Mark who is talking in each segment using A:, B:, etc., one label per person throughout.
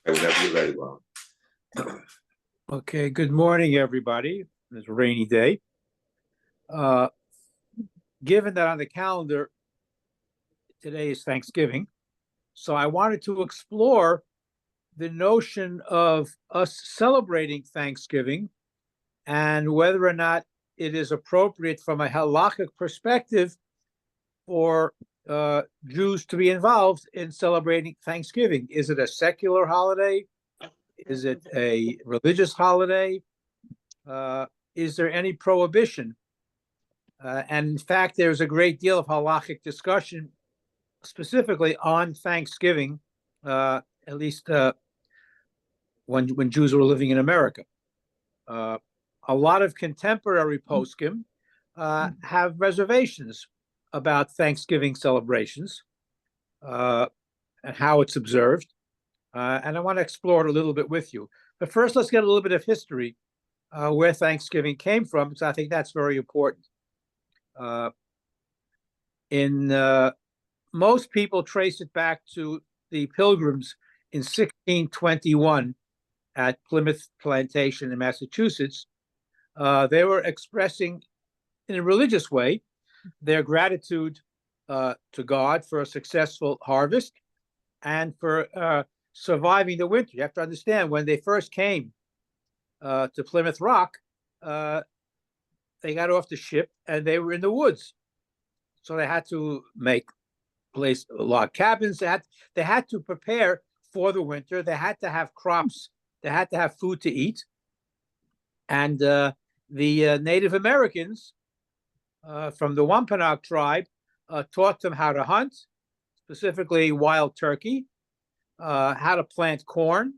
A: Whenever you're ready, Bob.
B: Okay, good morning, everybody. It's a rainy day. Given that on the calendar, today is Thanksgiving, so I wanted to explore the notion of us celebrating Thanksgiving and whether or not it is appropriate from a halachic perspective for Jews to be involved in celebrating Thanksgiving. Is it a secular holiday? Is it a religious holiday? Is there any prohibition? And in fact, there's a great deal of halachic discussion specifically on Thanksgiving, at least when Jews were living in America. A lot of contemporary poskim have reservations about Thanksgiving celebrations and how it's observed. And I want to explore it a little bit with you. But first, let's get a little bit of history where Thanksgiving came from, because I think that's very important. Most people trace it back to the Pilgrims in 1621 at Plymouth Plantation in Massachusetts. They were expressing, in a religious way, their gratitude to God for a successful harvest and for surviving the winter. You have to understand, when they first came to Plymouth Rock, they got off the ship and they were in the woods. So they had to place log cabins. They had to prepare for the winter. They had to have crops. They had to have food to eat. And the Native Americans from the Wampanoag tribe taught them how to hunt, specifically wild turkey, how to plant corn,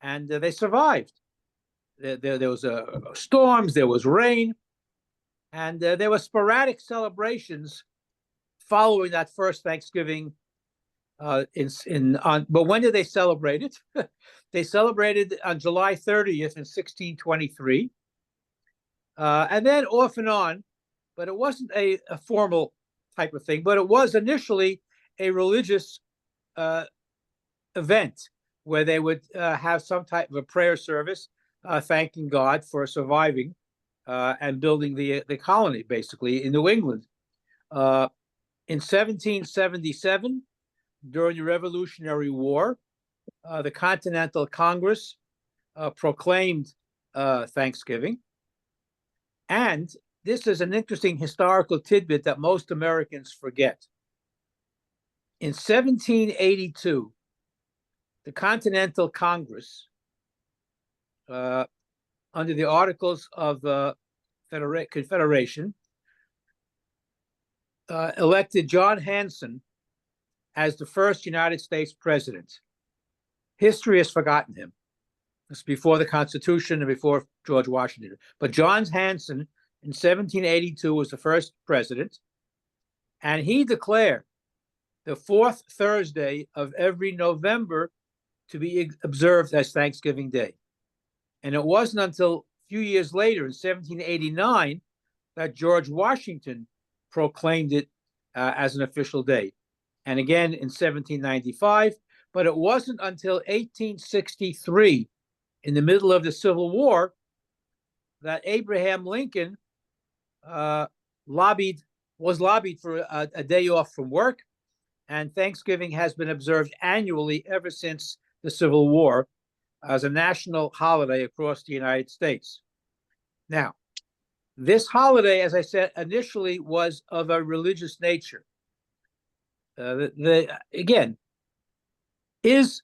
B: and they survived. There was storms, there was rain, and there were sporadic celebrations following that first Thanksgiving. But when did they celebrate it? They celebrated on July 30th in 1623, and then off and on. But it wasn't a formal type of thing. But it was initially a religious event where they would have some type of a prayer service, thanking God for surviving and building the colony, basically, in New England. In 1777, during the Revolutionary War, the Continental Congress proclaimed Thanksgiving. And this is an interesting historical tidbit that most Americans forget. In 1782, the Continental Congress, under the Articles of Confederation, elected John Hanson as the first United States president. History has forgotten him. It's before the Constitution and before George Washington. But John Hanson in 1782 was the first president, and he declared the fourth Thursday of every November to be observed as Thanksgiving Day. And it wasn't until a few years later, in 1789, that George Washington proclaimed it as an official day. And again in 1795, but it wasn't until 1863, in the middle of the Civil War, that Abraham Lincoln lobbied for a day off from work, and Thanksgiving has been observed annually ever since the Civil War as a national holiday across the United States. Now, this holiday, as I said, initially was of a religious nature. Again, is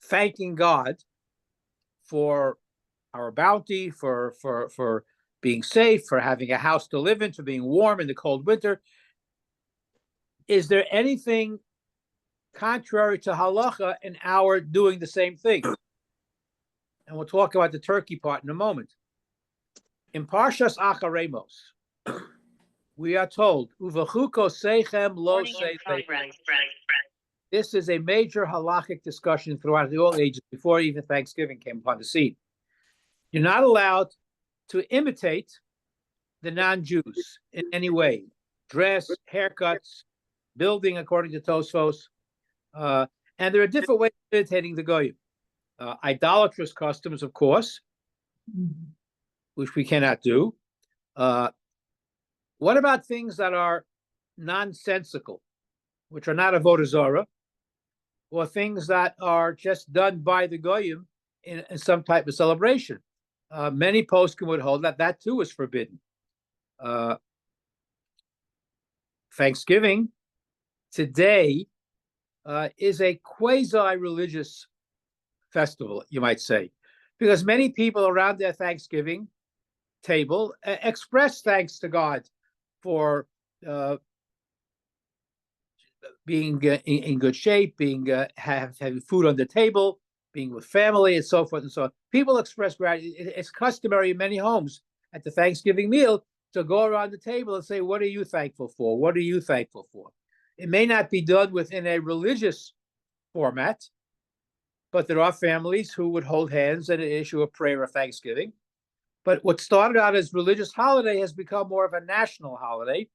B: thanking God for our bounty, for being safe, for having a house to live in, for being warm in the cold winter. Is there anything contrary to halacha in our doing the same thing? And we'll talk about the turkey part in a moment. In Parshas Acharemos, we are told, "Uvachuko seichem lo seichem." This is a major halachic discussion throughout all ages, before even Thanksgiving came upon the scene. You're not allowed to imitate the non-Jews in any way. Dress, haircuts, building, according to Tosfos. And there are different ways of imitating the goyim. Idolatrous customs, of course, which we cannot do. What about things that are nonsensical, which are not avodah zarah, or things that are just done by the goyim in some type of celebration? Many poskim would hold that too is forbidden. Thanksgiving today is a quasi-religious festival, you might say, because many people around their Thanksgiving table express thanks to God for being in good shape, having food on the table, being with family, and so forth and so on. People express gratitude. It's customary in many homes at the Thanksgiving meal to go around the table and say, "What are you thankful for? What are you thankful for?" It may not be done within a religious format, but there are families who would hold hands and issue a prayer of thanksgiving. But what started out as religious holiday has become more of a national holiday.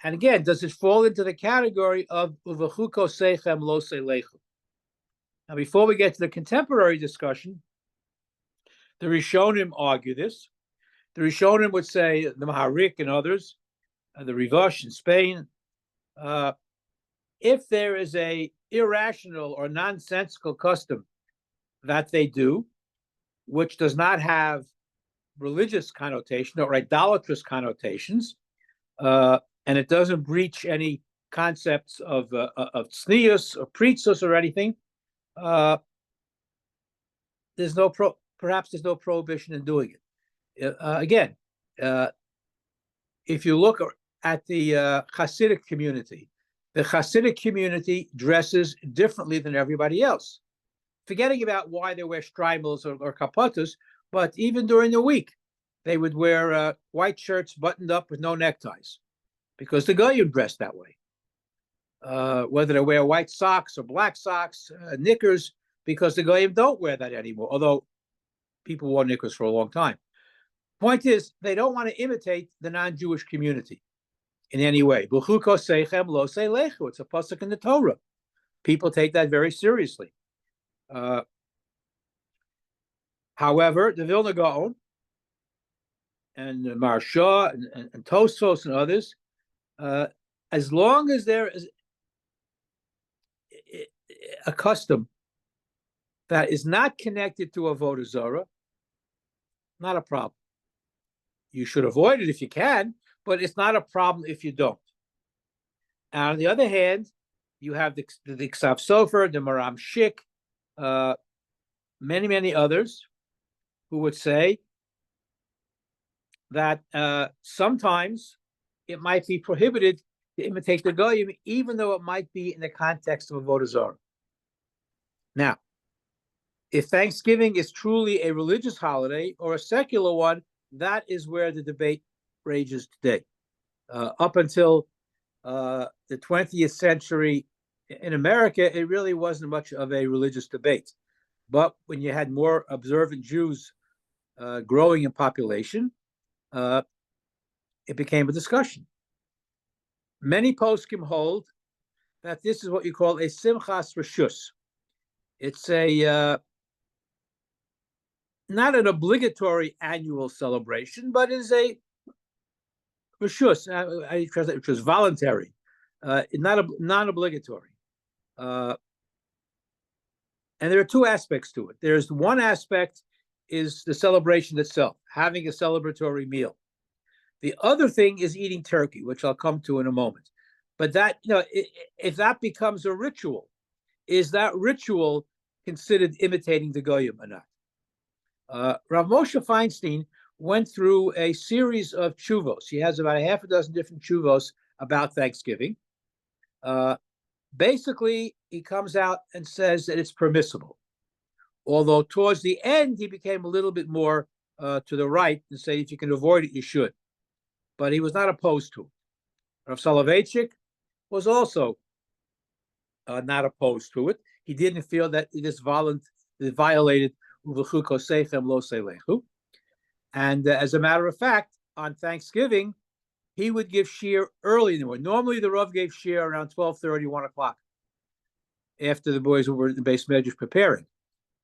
B: And again, does it fall into the category of uvechuko seichem lo seilechu? Now, before we get to the contemporary discussion, the Rishonim argue this. The Rishonim would say, the Maharik and others, the Rivash in Spain, if there is a irrational or nonsensical custom that they do, which does not have religious connotation or idolatrous connotations, and it doesn't breach any concepts of tznius or pritzus or anything, perhaps there's no prohibition in doing it. Again, if you look at the Hasidic community, the Hasidic community dresses differently than everybody else. Forgetting about why they wear streimels or kapotas, but even during the week, they would wear white shirts buttoned up with no neckties, because the goyim dress that way. Whether they wear white socks or black socks, knickers, because the goyim don't wear that anymore, although people wore knickers for a long time. Point is, they don't want to imitate the non-Jewish community in any way. It's a pasuk in the Torah. People take that very seriously. However, the Vilna Gaon and Maharsha and Tosfos and others, as long as there is a custom that is not connected to avodah zarah, not a problem. You should avoid it if you can, but it's not a problem if you don't. And on the other hand, you have the Ksav Sofer, the Maram Shik, many others who would say that sometimes it might be prohibited to imitate the goyim, even though it might be in the context of avodah zarah. Now, if Thanksgiving is truly a religious holiday or a secular one, that is where the debate rages today. Up until the 20th century in America, it really wasn't much of a religious debate. But when you had more observant Jews growing in population, it became a discussion. Many poskim hold that this is what you call a simchas reshus. It's a not an obligatory annual celebration, but is a reshus, which is voluntary, not non-obligatory. And there are two aspects to it. There's one aspect is the celebration itself, having a celebratory meal. The other thing is eating turkey, which I'll come to in a moment. But that, if that becomes a ritual, is that ritual considered imitating the goyim or not? Rav Moshe Feinstein went through a series of tshuvos. He has about a half a dozen different tshuvos about Thanksgiving. Basically, he comes out and says that it's permissible. Although towards the end, he became a little bit more to the right and say, if you can avoid it, you should. But he was not opposed to it. Rav Soloveitchik was also not opposed to it. He didn't feel that it violated uvechuko seichem lo seilechu. And as a matter of fact, on Thanksgiving, he would give shiur early in the morning. Normally, the Rav gave shiur around 12:30, 1 o'clock. after the boys were in the base measures preparing.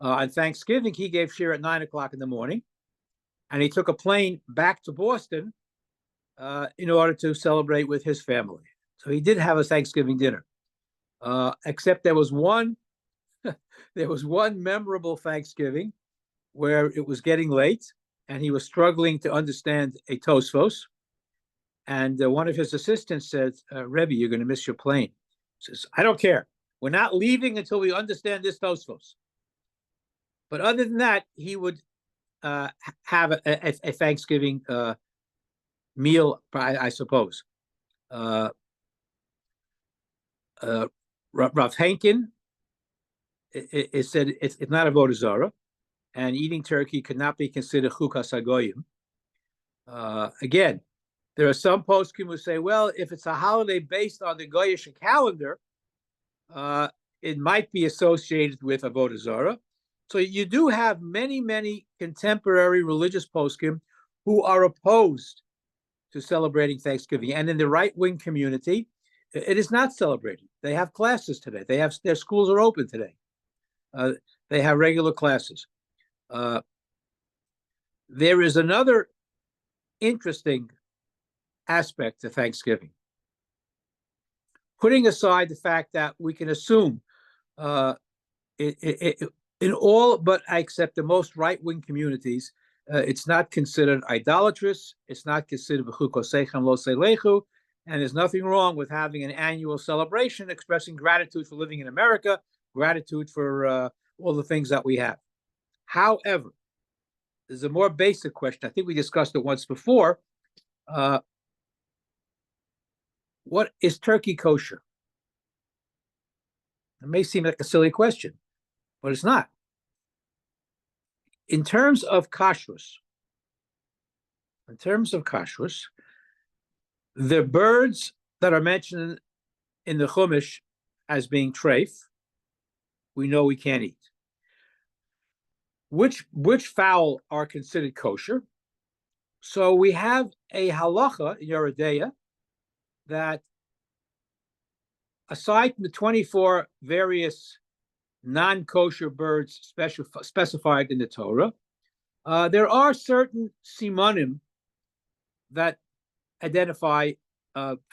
B: On Thanksgiving, he gave shiur at 9 o'clock in the morning, and he took a plane back to Boston in order to celebrate with his family. So he did have a Thanksgiving dinner, except there was one memorable Thanksgiving where it was getting late, and he was struggling to understand a Tosfos. And one of his assistants said, Rebbe, you're going to miss your plane. He says, I don't care. We're not leaving until we understand this Tosfos. But other than that, he would have a Thanksgiving meal, I suppose. Rav Henkin, it said it's not a avodah zarah, and eating turkey could not be considered chukas hagoyim. Again, there are some poskim who say, well, if it's a holiday based on the Goyish calendar, it might be associated with avodah zarah. So you do have many, many contemporary religious poskim who are opposed to celebrating Thanksgiving. And in the right-wing community, it is not celebrated. They have classes today. Their schools are open today. They have regular classes. There is another interesting aspect to Thanksgiving. Putting aside the fact that we can assume in all but except the most right-wing communities, it's not considered idolatrous, it's not considered v'chukosechem lo seilechu, and there's nothing wrong with having an annual celebration expressing gratitude for living in America, gratitude for all the things that we have. However, there's a more basic question. I think we discussed it once before. What is turkey kosher? It may seem like a silly question, but it's not. In terms of kashrus, the birds that are mentioned in the Chumash as being treif, we know we can't eat. Which fowl are considered kosher? So we have a halacha in Yoreh De'ah that aside from the 24 various non-kosher birds specified in the Torah, there are certain simanim that identify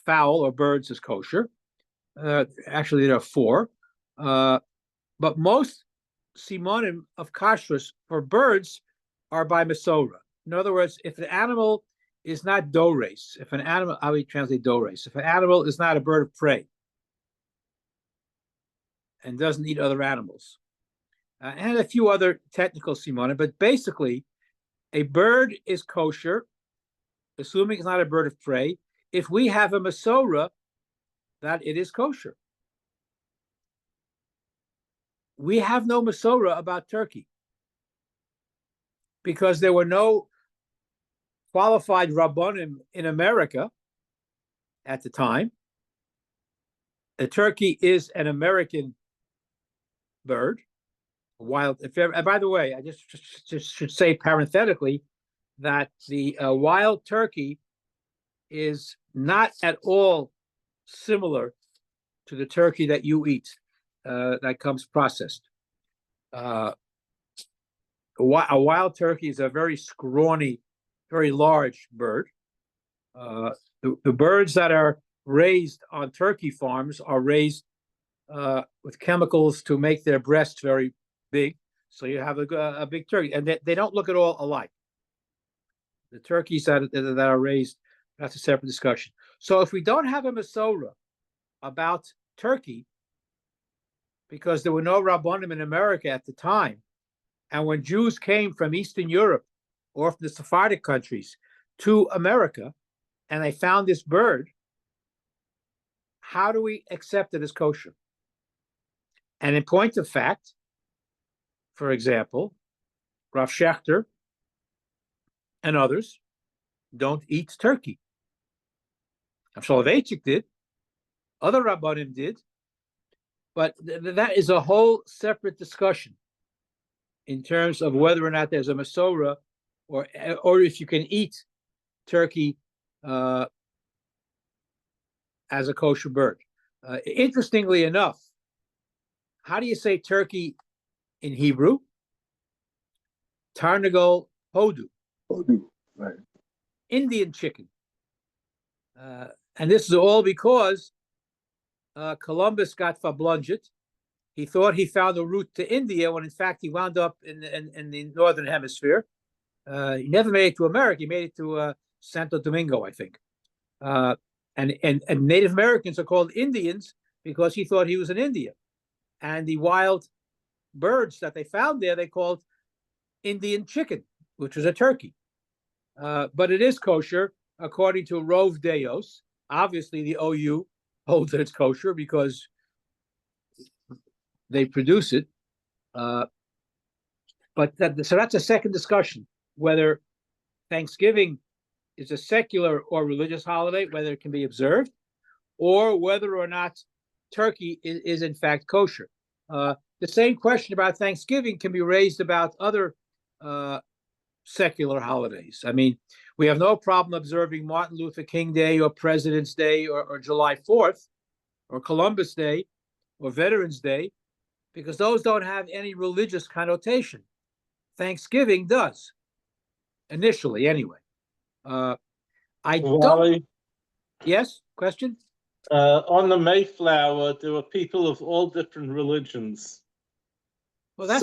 B: fowl or birds as kosher. Actually, there are 4. But most simanim of kashrus for birds are by Masorah. In other words, if an animal is not dores, how we translate dores? If an animal is not a bird of prey and doesn't eat other animals, and a few other technical simanim, but basically, a bird is kosher, assuming it's not a bird of prey, if we have a Masorah that it is kosher. We have no Masorah about turkey because there were no qualified rabbonim in America at the time. The turkey is an American bird, wild. And by the way, I just should say parenthetically that the wild turkey is not at all similar to the turkey that you eat. That comes processed. A wild turkey is a very scrawny, very large bird. The birds that are raised on turkey farms are raised with chemicals to make their breasts very big. So you have a big turkey, and they don't look at all alike. The turkeys that are raised, that's a separate discussion. So if we don't have a Masorah about turkey, because there were no rabbonim in America at the time, and when Jews came from Eastern Europe or from the Sephardic countries to America, and they found this bird, how do we accept it as kosher? And in point of fact, for example, Rav Schechter and others don't eat turkey. Rav Soloveitchik did, other rabbonim did, but that is a whole separate discussion in terms of whether or not there's a Masorah or if you can eat turkey as a kosher bird. Interestingly enough, how do you say turkey in Hebrew? Tarnagol hodu.
A: Hodu, right.
B: Indian chicken. And this is all because Columbus got verblunget. He thought he found a route to India when in fact he wound up in the northern hemisphere. He never made it to America. He made it to Santo Domingo, I think. And Native Americans are called Indians because he thought he was in India. And the wild birds that they found there, they called Indian chicken, which was a turkey. But it is kosher according to Rov Deos. Obviously, the OU holds that it's kosher because they produce it. So that's a second discussion, whether Thanksgiving is a secular or religious holiday, whether it can be observed, or whether or not turkey is in fact kosher. The same question about Thanksgiving can be raised about other secular holidays. I mean, we have no problem observing Martin Luther King Day or President's Day or July 4th or Columbus Day or Veterans Day, because those don't have any religious connotation. Thanksgiving does, initially anyway. I
C: Wally,
B: don't. Yes, question?
C: on the Mayflower, there were people of all different religions.
B: Well, that's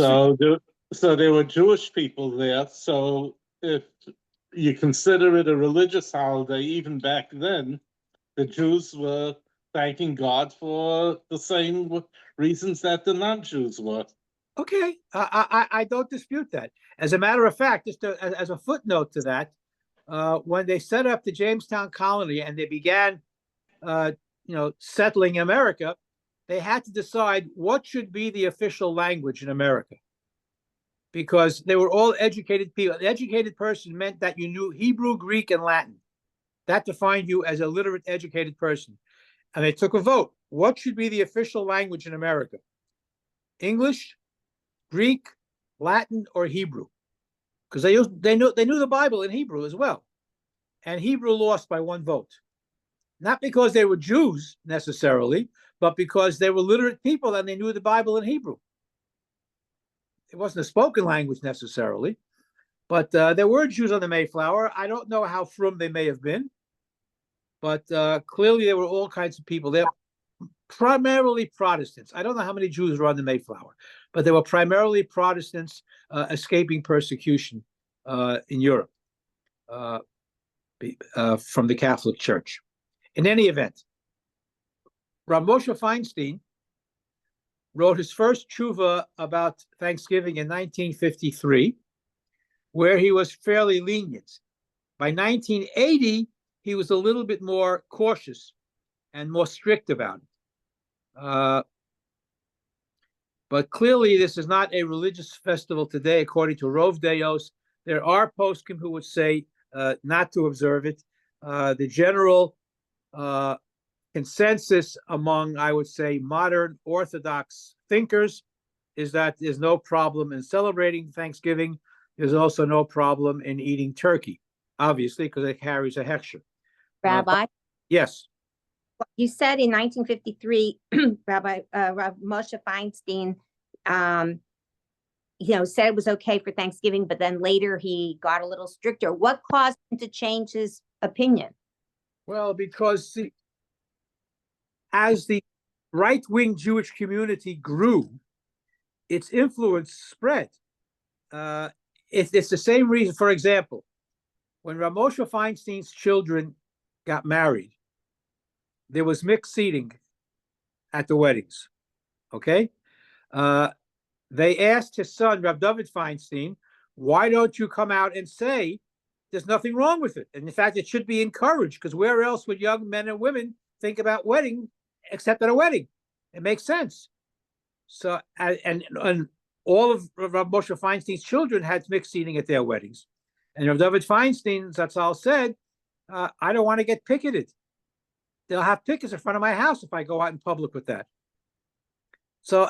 C: so there were Jewish people there. So if you consider it a religious holiday, even back then, the Jews were thanking God for the same reasons that the non-Jews were.
B: okay. I don't dispute that. As a matter of fact, just as a footnote to that, when they set up the Jamestown colony and they began, settling America, they had to decide what should be the official language in America, because they were all educated people. An educated person meant that you knew Hebrew, Greek, and Latin. That defined you as a literate, educated person. And they took a vote. What should be the official language in America? English, Greek, Latin, or Hebrew? Because they knew the Bible in Hebrew as well. And Hebrew lost by one vote. Not because they were Jews necessarily, but because they were literate people and they knew the Bible in Hebrew. It wasn't a spoken language necessarily, but there were Jews on the Mayflower. I don't know how frum they may have been, but clearly there were all kinds of people there, primarily Protestants. I don't know how many Jews were on the Mayflower, but they were primarily Protestants escaping persecution in Europe from the Catholic Church. In any event, Rav Moshe Feinstein wrote his first tshuva about Thanksgiving in 1953, where he was fairly lenient. By 1980, he was a little bit more cautious and more strict about it. But clearly, this is not a religious festival today, according to Rov Deos. There are poskim who would say not to observe it. The general consensus among, I would say, modern Orthodox thinkers is that there's no problem in celebrating Thanksgiving. There's also no problem in eating turkey, obviously, because it carries a hechsher.
D: Rabbi?
B: Yes.
D: You said in 1953, Rabbi Moshe Feinstein, said it was okay for Thanksgiving, but then later he got a little stricter. What caused him to change his opinion?
B: Well, because as the right-wing Jewish community grew, its influence spread. It's the same reason. For example, when Rav Moshe Feinstein's children got married, there was mixed seating at the weddings. Okay, they asked his son, Rav David Feinstein, "Why don't you come out and say there's nothing wrong with it? And in fact, it should be encouraged, because where else would young men and women think about wedding except at a wedding? It makes sense." So, and all of Rav Moshe Feinstein's children had mixed seating at their weddings. And Rav David Feinstein, Zatzal, said, I don't want to get picketed. They'll have pickets in front of my house if I go out in public with that. So,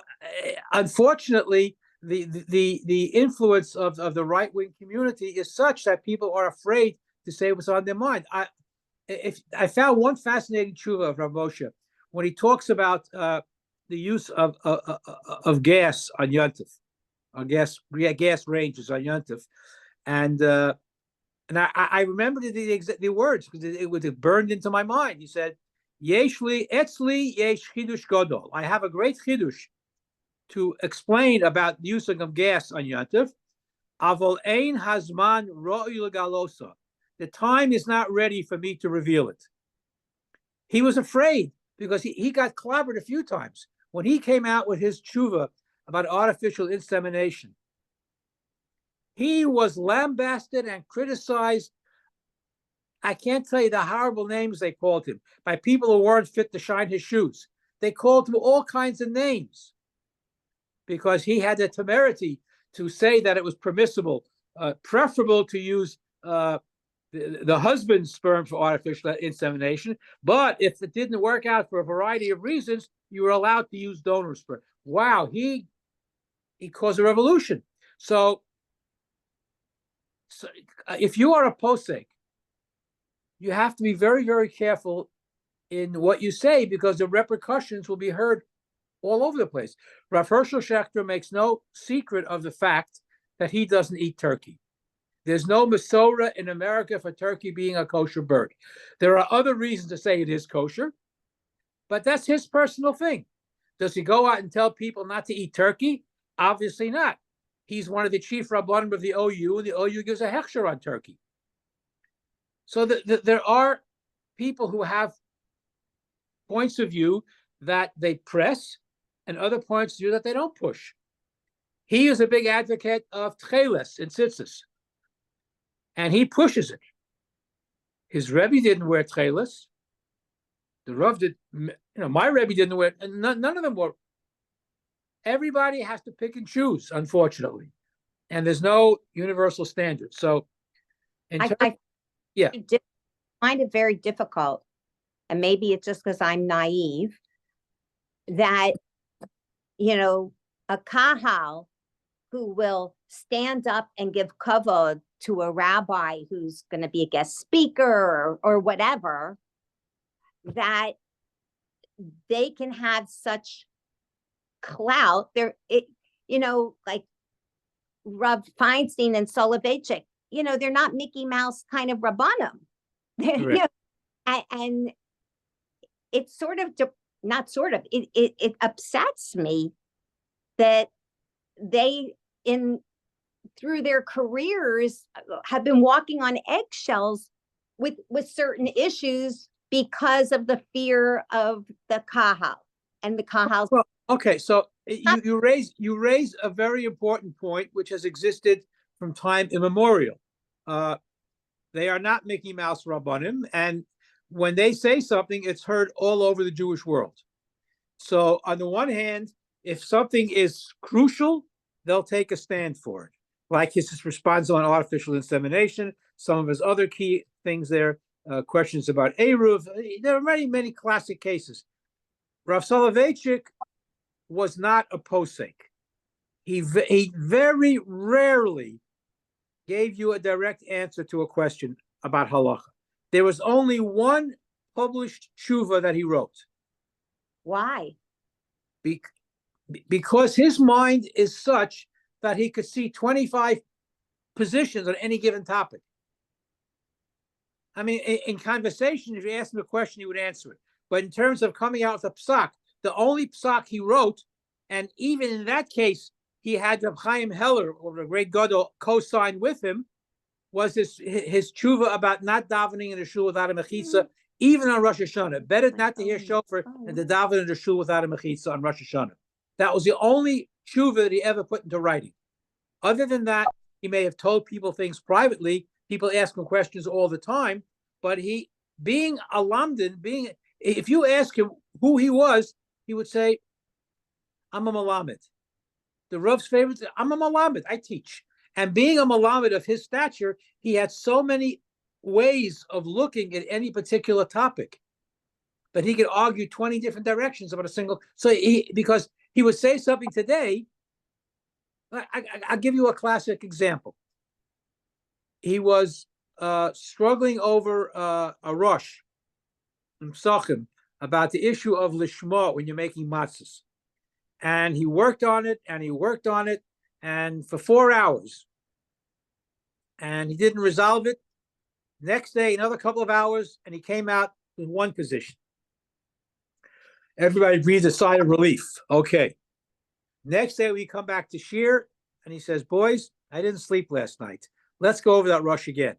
B: unfortunately, the influence of the right-wing community is such that people are afraid to say what's on their mind. I found one fascinating tshuva of Rav Moshe when he talks about the use of gas on Yontif, on gas ranges on Yontif, and I remember the words because it burned into my mind. He said, "Yeshli etzli yesh chidush gadol." I have a great chidush to explain about the use of gas on Yontif. Avol ein hazman ro'il galosa. The time is not ready for me to reveal it. He was afraid because he got clobbered a few times when he came out with his tshuva about artificial insemination. He was lambasted and criticized. I can't tell you the horrible names they called him by people who weren't fit to shine his shoes. They called him all kinds of names because he had the temerity to say that it was permissible, preferable to use the husband's sperm for artificial insemination. But if it didn't work out for a variety of reasons, you were allowed to use donor sperm. Wow, he caused a revolution. So if you are a posek, you have to be very, very careful in what you say because the repercussions will be heard all over the place. Rav Hershel Schachter makes no secret of the fact that he doesn't eat turkey. There's no Masorah in America for turkey being a kosher bird. There are other reasons to say it is kosher, but that's his personal thing. Does he go out and tell people not to eat turkey? Obviously not. He's one of the chief rabbanim of the OU, and the OU gives a hechsher on turkey. So there are people who have points of view that they press and other points of view that they don't push. He is a big advocate of tcheles in tzitzis, and he pushes it. His Rebbe didn't wear tcheles. The Rav did, my Rebbe didn't wear, and none of them were. Everybody has to pick and choose, unfortunately, and there's no universal standard. So,
D: I find it very difficult, and maybe it's just because I'm naive, that, a kahal who will stand up and give kavod to a rabbi who's going to be a guest speaker or whatever, that they can have such clout. Like Rav Feinstein and Soloveitchik, they're not Mickey Mouse kind of rabbanim. And it's sort of, it upsets me that they, through their careers, have been walking on eggshells with certain issues because of the fear of the kahal and the kahal.
B: Well, okay, so you raise a very important point, which has existed from time immemorial. They are not Mickey Mouse rabbanim, and when they say something, it's heard all over the Jewish world. So on the one hand, if something is crucial, they'll take a stand for it. Like his response on artificial insemination, some of his other key things there, questions about Eruv. There are many, many classic cases. Rav Soloveitchik was not a posek. He very rarely gave you a direct answer to a question about halacha. There was only one published tshuva that he wrote.
D: Why?
B: Because his mind is such that he could see 25 positions on any given topic. I mean, in conversation, if you ask him a question, he would answer it. But in terms of coming out with a psak, the only psak he wrote, and even in that case, he had Reb Chaim Heller, or the great Gadol, co-sign with him, was his tshuva about not davening in the shul without a mechitza, even on Rosh Hashanah. Better not to hear shofar than to daven in the shul without a mechitza on Rosh Hashanah. That was the only tshuva that he ever put into writing. Other than that, he may have told people things privately. People ask him questions all the time, but being a lamdin, if you ask him who he was, he would say, I'm a malamed. The Rav's favorite, I'm a malamed, I teach. And being a malamed of his stature, he had so many ways of looking at any particular topic that he could argue 20 different directions about a single. So because he would say something today, I'll give you a classic example. He was struggling over a rush in Psachim about the issue of lishma when you're making matzahs. And he worked on it and he worked on it and for 4 hours. And he didn't resolve it. Next day, another couple of hours, and he came out with one position. Everybody breathed a sigh of relief. Okay. Next day, we come back to Shiur, and he says, boys, I didn't sleep last night. Let's go over that rush again.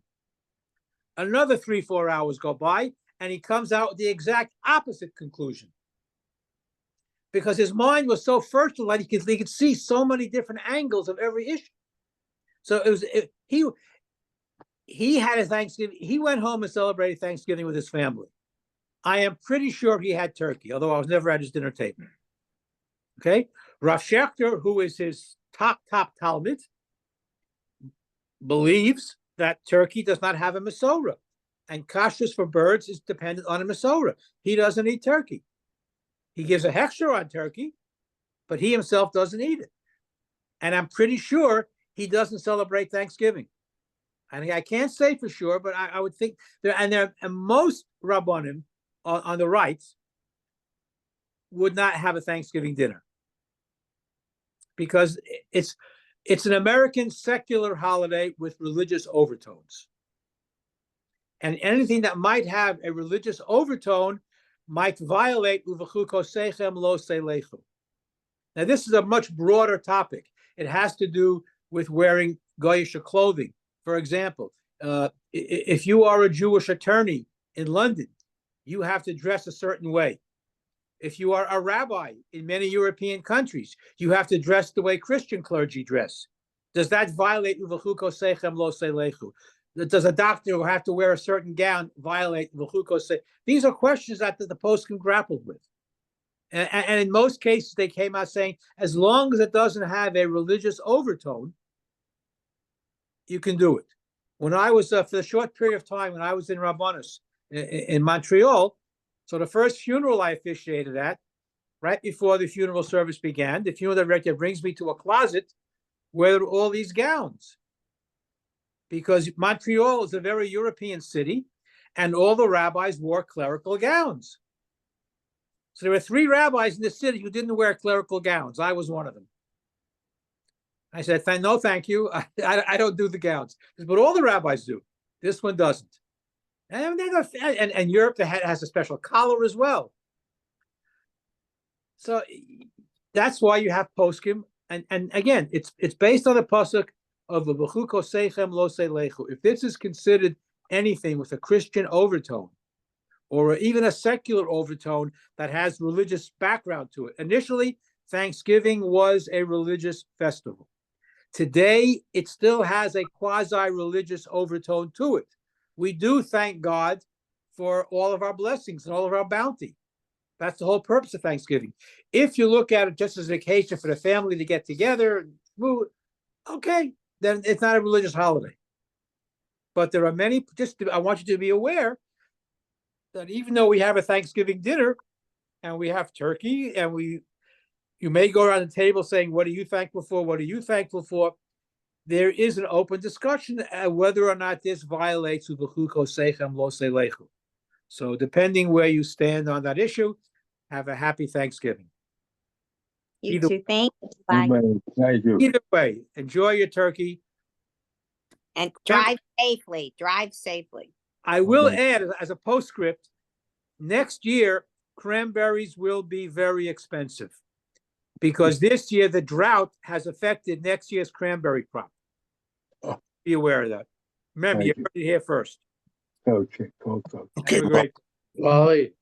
B: Another 3-4 hours go by, and he comes out with the exact opposite conclusion. Because his mind was so fertile that he could see so many different angles of every issue. So he had a Thanksgiving. He went home and celebrated Thanksgiving with his family. I am pretty sure he had turkey, although I was never at his dinner table. Okay, Rav Schechter, who is his top Talmud, believes that turkey does not have a Masorah, and kashrus for birds is dependent on a Masorah. He doesn't eat turkey. He gives a hechsher on turkey, but he himself doesn't eat it. And I'm pretty sure he doesn't celebrate Thanksgiving. I can't say for sure, but I would think and most Rabbanim on the right would not have a Thanksgiving dinner because it's an American secular holiday with religious overtones. And anything that might have a religious overtone might violate uvachu kosechem lo selechu. Now, this is a much broader topic. It has to do with wearing goyish clothing. For example, if you are a Jewish attorney in London, you have to dress a certain way. If you are a rabbi in many European countries, you have to dress the way Christian clergy dress. Does that violate uvachu kosechem lo selechu? Does a doctor who have to wear a certain gown violate uvachu kosechem? These are questions that the poskim grappled with. And in most cases, they came out saying, as long as it doesn't have a religious overtone, you can do it. When I was, for the short period of time, when I was in Rabbanus in Montreal, so the first funeral I officiated at, right before the funeral service began, the funeral director brings me to a closet where there were all these gowns. Because Montreal is a very European city, and all the rabbis wore clerical gowns. So there were 3 rabbis in the city who didn't wear clerical gowns. I was one of them. I said, no, thank you. I don't do the gowns. But all the rabbis do. This one doesn't. And Europe has a special collar as well. So that's why you have poskim. And again, it's based on the pasuk of the v'chu kosechem lo selechu. If this is considered anything with a Christian overtone, or even a secular overtone that has religious background to it. Initially, Thanksgiving was a religious festival. Today, it still has a quasi-religious overtone to it. We do thank God for all of our blessings and all of our bounty. That's the whole purpose of Thanksgiving. If you look at it just as an occasion for the family to get together, okay, then it's not a religious holiday. But there are many, I want you to be aware that even though we have a Thanksgiving dinner and we have turkey and you may go around the table saying, what are you thankful for? What are you thankful for? There is an open discussion whether or not this violates uvachu kosechem lo selechu. So depending where you stand on that issue, have a happy Thanksgiving.
D: You too. Thank you. Bye.
A: Thank you.
B: Either way, enjoy your turkey.
D: And drive safely. Drive safely.
B: I will add, as a postscript, next year, cranberries will be very expensive because this year the drought has affected next year's cranberry crop.
A: Oh.
B: Be aware of that. Remember, you heard it here first.
A: Okay.
B: Have a great
E: Wally.